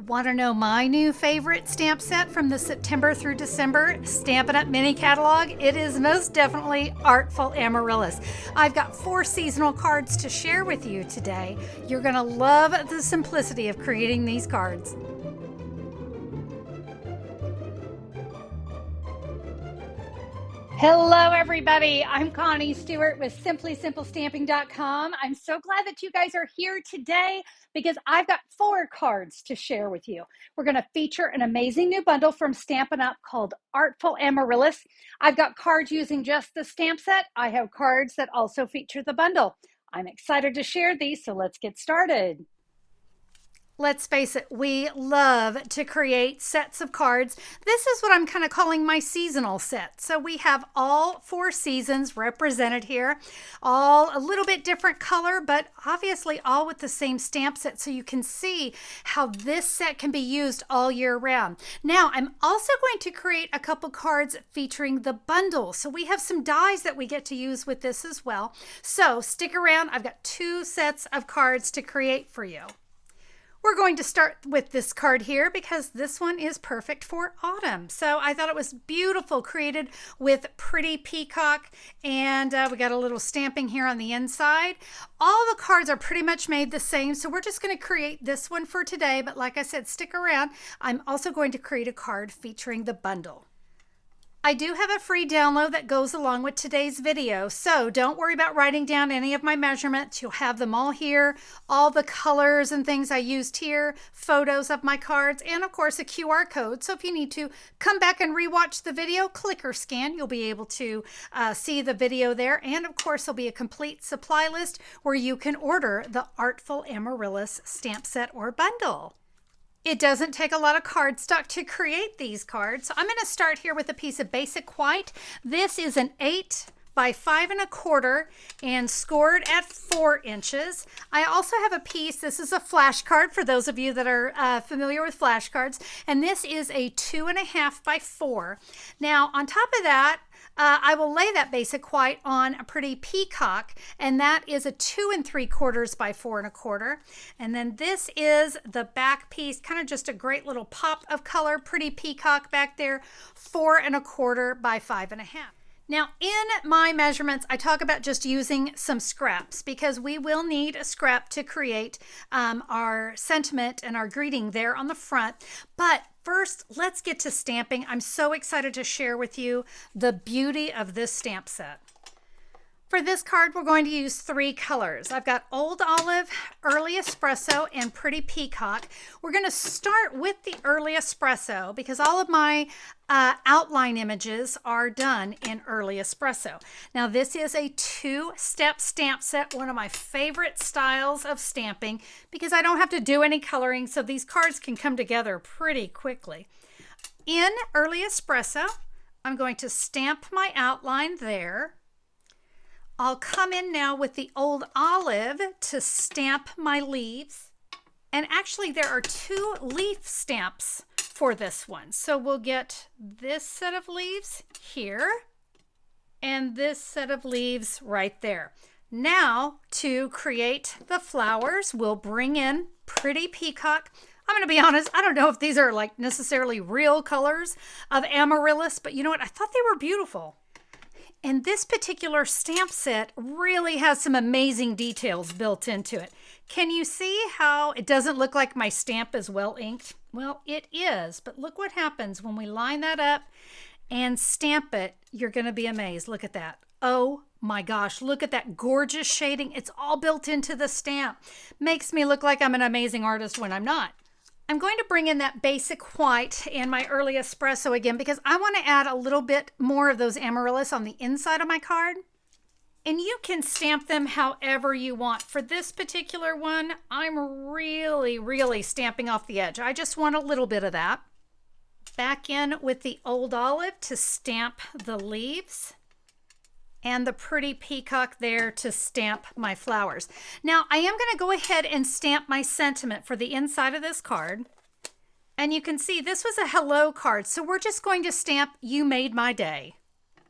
Want to know my new favorite stamp set from the September through December Stampin' Up! Mini catalog? It is most definitely Artful Amaryllis. I've got 4 seasonal cards to share with you today. You're going to love the simplicity of creating these cards. Hello everybody, I'm Connie Stewart with SimplySimpleStamping.com. I'm so glad that you guys are here today because I've got 4 cards to share with you. We're going to feature an amazing new bundle from Stampin' Up! Called Artful Amaryllis. I've got cards using just the stamp set. I have cards that also feature the bundle. I'm excited to share these, so let's get started. Let's face it, we love to create sets of cards. This is what I'm kind of calling my seasonal set. So we have all 4 seasons represented here, all a little bit different color, but obviously all with the same stamp set. So you can see how this set can be used all year round. Now, I'm also going to create a couple cards featuring the bundle. So we have some dies that we get to use with this as well. So stick around. I've got 2 sets of cards to create for you. We're going to start with this card here because this one is perfect for autumn. So I thought it was beautiful, created with pretty peacock, and we got a little stamping here on the inside. All the cards are pretty much made the same, so we're just going to create this one for today. But like I said, stick around. I'm also going to create a card featuring the bundle. I do have a free download that goes along with today's video, so don't worry about writing down any of my measurements. You'll have them all here, all the colors and things I used here, photos of my cards, and of course a QR code. So if you need to come back and rewatch the video, click or scan, you'll be able to see the video there. And of course there'll be a complete supply list where you can order the Artful Amaryllis stamp set or bundle. It doesn't take a lot of cardstock to create these cards. So I'm going to start here with a piece of basic white. This is an 8 by 5 1/4 and scored at 4 inches. I also have a piece, this is a flashcard for those of you that are familiar with flashcards, and this is a 2 1/2 by 4. Now on top of that, I will lay that basic white on a pretty peacock, and that is a 2 3/4 by 4 1/4. And then this is the back piece, kind of just a great little pop of color, pretty peacock back there, 4 1/4 by 5 1/2. Now in my measurements, I talk about just using some scraps because we will need a scrap to create our sentiment and our greeting there on the front. But first, let's get to stamping. I'm so excited to share with you the beauty of this stamp set. For this card, we're going to use 3 colors. I've got Old Olive, Early Espresso, and Pretty Peacock. We're going to start with the Early Espresso because all of my outline images are done in Early Espresso. Now, this is a 2-step stamp set, one of my favorite styles of stamping because I don't have to do any coloring, so these cards can come together pretty quickly. In Early Espresso, I'm going to stamp my outline there. I'll come in now with the Old Olive to stamp my leaves. And actually there are 2 leaf stamps for this one. So we'll get this set of leaves here and this set of leaves right there. Now to create the flowers, we'll bring in Pretty Peacock. I'm going to be honest, I don't know if these are like necessarily real colors of amaryllis, but you know what? I thought they were beautiful. And this particular stamp set really has some amazing details built into it. Can you see how it doesn't look like my stamp is well inked? Well, it is, but look what happens when we line that up and stamp it. You're going to be amazed. Look at that. Oh my gosh, look at that gorgeous shading. It's all built into the stamp. Makes me look like I'm an amazing artist when I'm not. I'm going to bring in that basic white and my Early Espresso again because I want to add a little bit more of those amaryllis on the inside of my card. And you can stamp them however you want. For this particular one, I'm really stamping off the edge. I just want a little bit of that. Back in with the Old Olive to stamp the leaves. And the Pretty Peacock there to stamp my flowers. Now, I am going to go ahead and stamp my sentiment for the inside of this card. And you can see this was a hello card, so we're just going to stamp You Made My Day.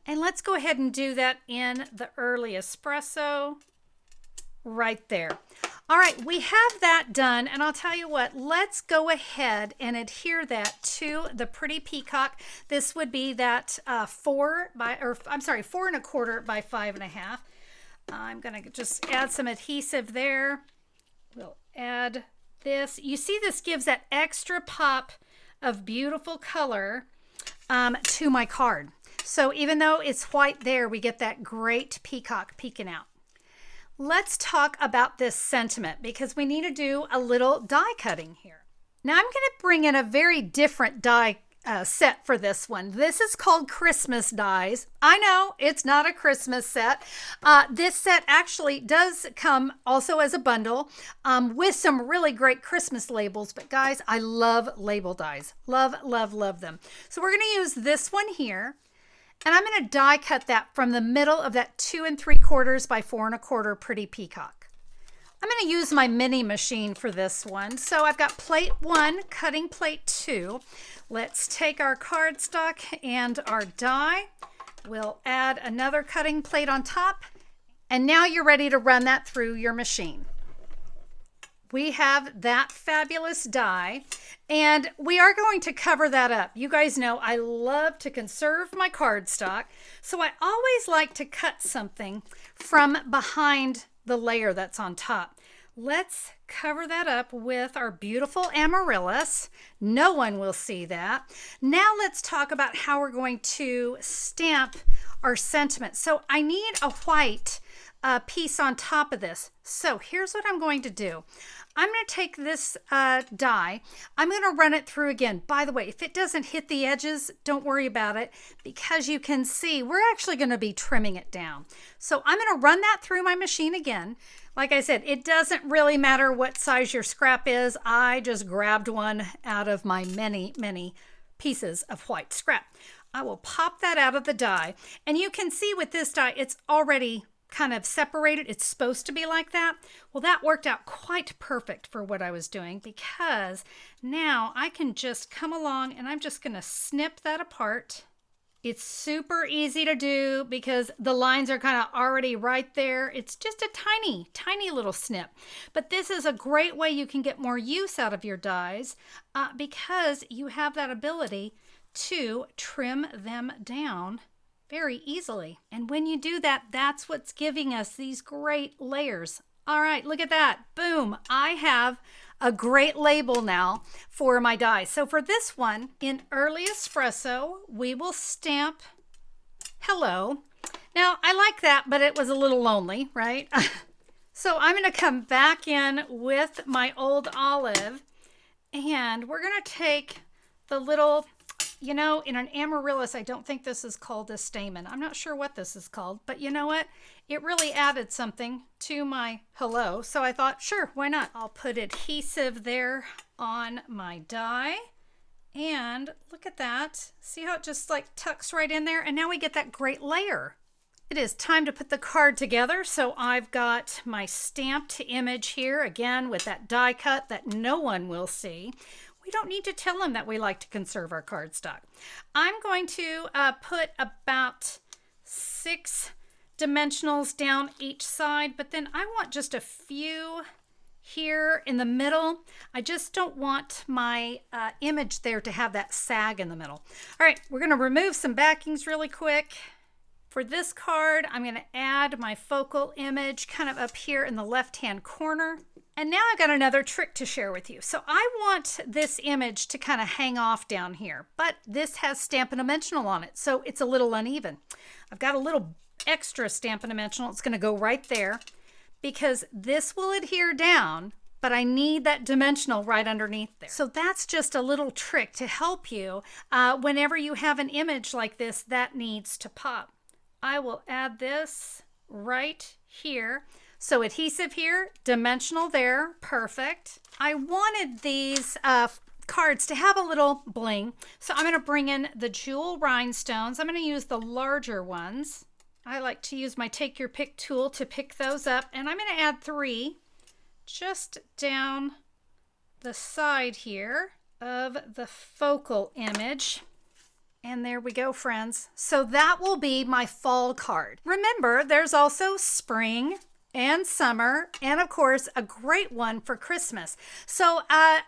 And let's go ahead and do that in the Early Espresso right there. All right, we have that done, and I'll tell you what, let's go ahead and adhere that to the pretty peacock. This would be that 4.25 by 5.5. I'm gonna just add some adhesive there. We'll add this. You see, this gives that extra pop of beautiful color to my card. So even though it's white there, we get that great peacock peeking out. Let's talk about this sentiment because we need to do a little die cutting here. Now I'm going to bring in a very different die set for this one. This is called Christmas dies. I know it's not a Christmas set. This set actually does come also as a bundle with some really great Christmas labels. But guys, I love label dies. Love, love, love them. So we're going to use this one here. And I'm going to die cut that from the middle of that 2 3/4 by 4 1/4 pretty peacock. I'm going to use my mini machine for this one. So I've got plate 1, cutting plate 2. Let's take our cardstock and our die. We'll add another cutting plate on top. And now you're ready to run that through your machine. We have that fabulous die, and we are going to cover that up. You guys know I love to conserve my cardstock, so I always like to cut something from behind the layer that's on top. Let's cover that up with our beautiful amaryllis. No one will see that. Now let's talk about how we're going to stamp our sentiment. So I need a white piece on top of this. So here's what I'm going to do. I'm going to take this die. I'm going to run it through again. By the way, if it doesn't hit the edges, don't worry about it because you can see we're actually going to be trimming it down. So I'm going to run that through my machine again. Like I said, it doesn't really matter what size your scrap is. I just grabbed one out of my many, many pieces of white scrap. I will pop that out of the die. And you can see with this die, it's already kind of separated. It's supposed to be like that. Well, that worked out quite perfect for what I was doing because now I can just come along and I'm just going to snip that apart. It's super easy to do because the lines are kind of already right there. It's just a tiny, tiny little snip. But this is a great way you can get more use out of your dies because you have that ability to trim them down very easily. And when you do that, that's what's giving us these great layers. All right, look at that. Boom. I have a great label now for my die. So for this one, in Early Espresso, we will stamp hello. Now, I like that, but it was a little lonely, right? So I'm going to come back in with my old olive, and we're going to take the little, you know, in an amaryllis, I don't think this is called a stamen. I'm not sure what this is called, but you know what? It really added something to my hello. So I thought, sure, why not? I'll put adhesive there on my die. And look at that. See how it just like tucks right in there? And now we get that great layer. It is time to put the card together. So I've got my stamped image here, again, with that die cut that no one will see. We don't need to tell them that we like to conserve our cardstock. I'm going to put about 6 dimensionals down each side, but then I want just a few here in the middle. I just don't want my image there to have that sag in the middle. All right, we're going to remove some backings really quick. For this card, I'm going to add my focal image kind of up here in the left-hand corner. And now I've got another trick to share with you. So I want this image to kind of hang off down here, but this has Stampin' Dimensional on it, so it's a little uneven. I've got a little extra Stampin' Dimensional. It's going to go right there because this will adhere down, but I need that dimensional right underneath there. So that's just a little trick to help you whenever you have an image like this that needs to pop. I will add this right here. So adhesive here, dimensional there, perfect. I wanted these cards to have a little bling, so I'm going to bring in the jewel rhinestones. I'm going to use the larger ones. I like to use my take your pick tool to pick those up, and I'm going to add 3 just down the side here of the focal image. And there we go, friends. So that will be my fall card. Remember, there's also spring and summer, and of course a great one for Christmas. So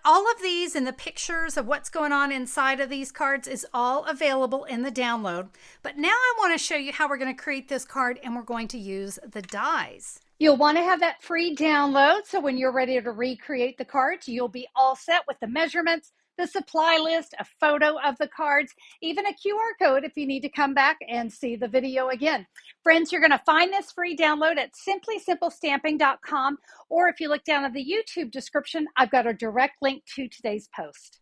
all of these and the pictures of what's going on inside of these cards is all available in the download. But now I want to show you how we're going to create this card, and we're going to use the dies. You'll want to have that free download, so when you're ready to recreate the cards, you'll be all set with the measurements, the supply list, a photo of the cards, even a QR code if you need to come back and see the video again. Friends, you're going to find this free download at simplysimplestamping.com, or if you look down at the YouTube description, I've got a direct link to today's post.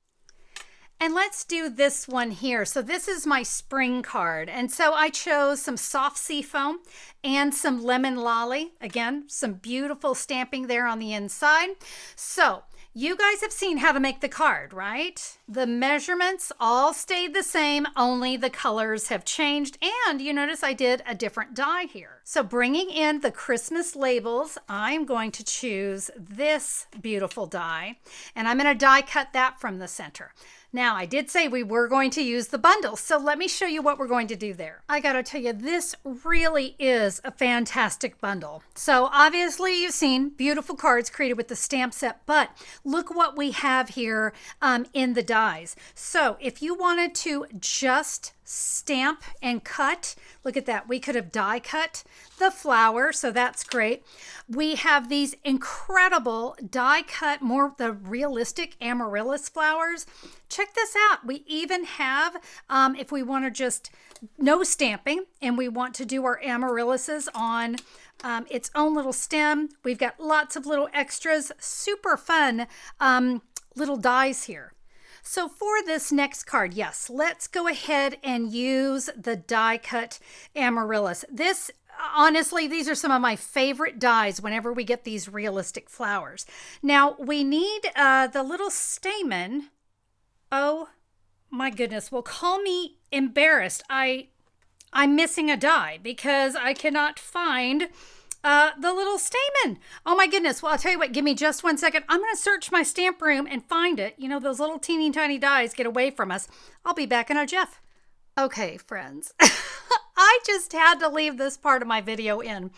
And let's do this one here. So this is my spring card. And so I chose some soft sea foam and some lemon lolly. Again, some beautiful stamping there on the inside. So you guys have seen how to make the card, right? The measurements all stayed the same, only the colors have changed. And you notice I did a different die here. So bringing in the Christmas labels, I'm going to choose this beautiful die, and I'm going to die cut that from the center. Now, I did say we were going to use the bundle, so let me show you what we're going to do there. I gotta tell you, this really is a fantastic bundle. So obviously you've seen beautiful cards created with the stamp set, but look what we have here in the dies. So if you wanted to just stamp and cut, look at that, we could have die cut the flower, so that's great. We have these incredible die cut, more the realistic amaryllis flowers. Check this out, we even have if we want to just no stamping and we want to do our amaryllises on its own little stem, we've got lots of little extras, super fun little dies here. So for this next card, yes, let's go ahead and use the die cut amaryllis. This, honestly, these are some of my favorite dies whenever we get these realistic flowers. Now we need the little stamen. Oh my goodness, well, call me embarrassed. I'm missing a die because I cannot find the little stamen. Oh my goodness. Well, I'll tell you what, give me just 1 second. I'm going to search my stamp room and find it. You know, those little teeny tiny dies get away from us. I'll be back in a jiff. Okay, friends. I just had to leave this part of my video in.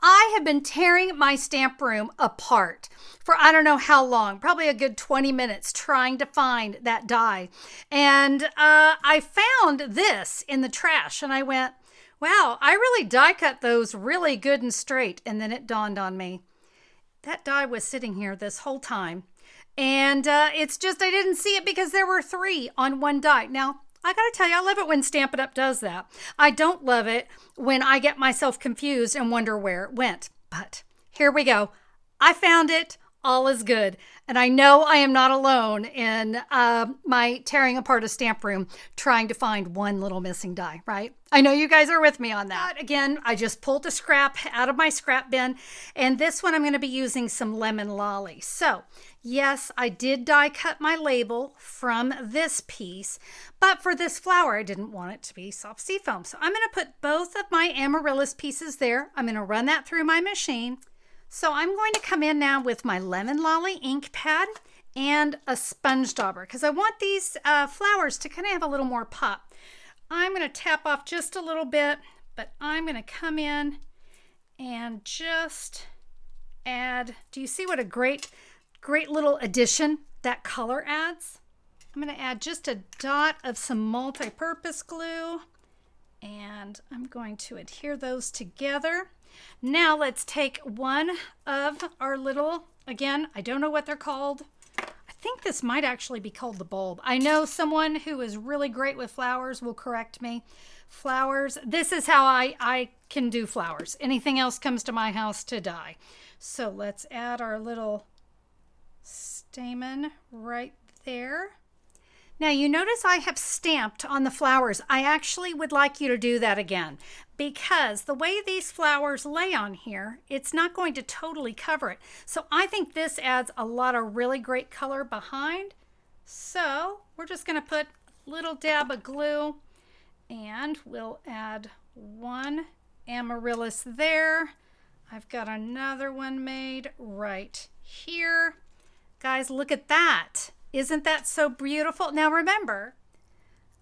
I have been tearing my stamp room apart for I don't know how long, probably a good 20 minutes trying to find that die. And I found this in the trash and I went, wow, I really die cut those really good and straight. And then it dawned on me, that die was sitting here this whole time. And it's just, I didn't see it because there were 3 on one die. Now, I gotta tell you, I love it when Stampin' Up does that. I don't love it when I get myself confused and wonder where it went. But here we go. I found it. All is good. And I know I am not alone in my tearing apart a stamp room trying to find one little missing die, right? I know you guys are with me on that. But again, I just pulled a scrap out of my scrap bin, and this one I'm going to be using some lemon lolly. So yes, I did die cut my label from this piece, but for this flower, I didn't want it to be soft sea foam. So I'm going to put both of my amaryllis pieces there. I'm going to run that through my machine. So I'm going to come in now with my lemon lolly ink pad and a sponge dauber because I want these flowers to kind of have a little more pop. I'm going to tap off just a little bit, but I'm going to come in and just add, do you see what a great little addition that color adds? I'm going to add just a dot of some multi-purpose glue, and I'm going to adhere those together. Now let's take one of our little, again, I don't know what they're called. I think this might actually be called the bulb. I know someone who is really great with flowers will correct me. Flowers, this is how I can do flowers. Anything else comes to my house to die. So let's add our little stamen right there. Now you notice I have stamped on the flowers. I actually would like you to do that again because the way these flowers lay on here, it's not going to totally cover it. So I think this adds a lot of really great color behind. So we're just going to put a little dab of glue and we'll add one amaryllis there. I've got another one made right here. Guys, look at that. Isn't that so beautiful? Now remember,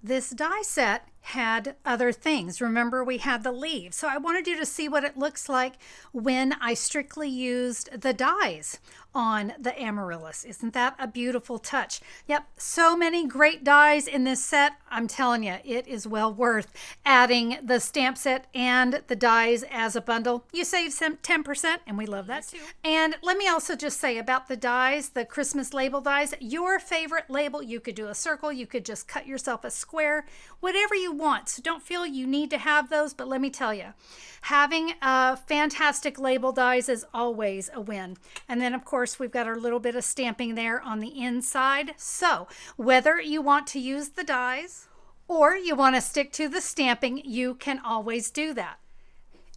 this die set had other things. Remember, we had the leaves. So I wanted you to see what it looks like when I strictly used the dies on the amaryllis. Isn't that a beautiful touch? Yep, so many great dies in this set. I'm telling you, it is well worth adding the stamp set and the dies as a bundle. You save some 10%, and we love that too. And let me also just say about the dies, the Christmas label dies, your favorite label, you could do a circle, you could just cut yourself a square, whatever you want. So don't feel you need to have those, but let me tell you, having a fantastic label dies is always a win. And then of course we've got our little bit of stamping there on the inside. So whether you want to use the dies or you want to stick to the stamping, you can always do that.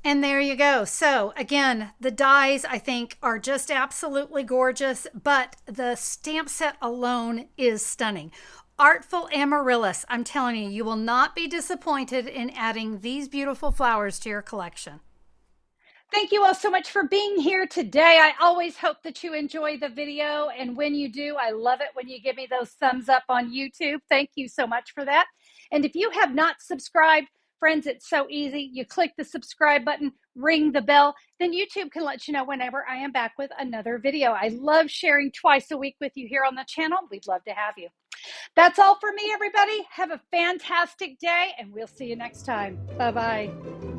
And there you go. So again, the dies I think are just absolutely gorgeous, but the stamp set alone is stunning. Artful Amaryllis, I'm telling you, you will not be disappointed in adding these beautiful flowers to your collection. Thank you all so much for being here today. I always hope that you enjoy the video. And when you do, I love it when you give me those thumbs up on YouTube. Thank you so much for that. And if you have not subscribed, friends, it's so easy. You click the subscribe button, ring the bell, then YouTube can let you know whenever I am back with another video. I love sharing twice a week with you here on the channel. We'd love to have you. That's all for me, everybody. Have a fantastic day, and we'll see you next time. Bye-bye.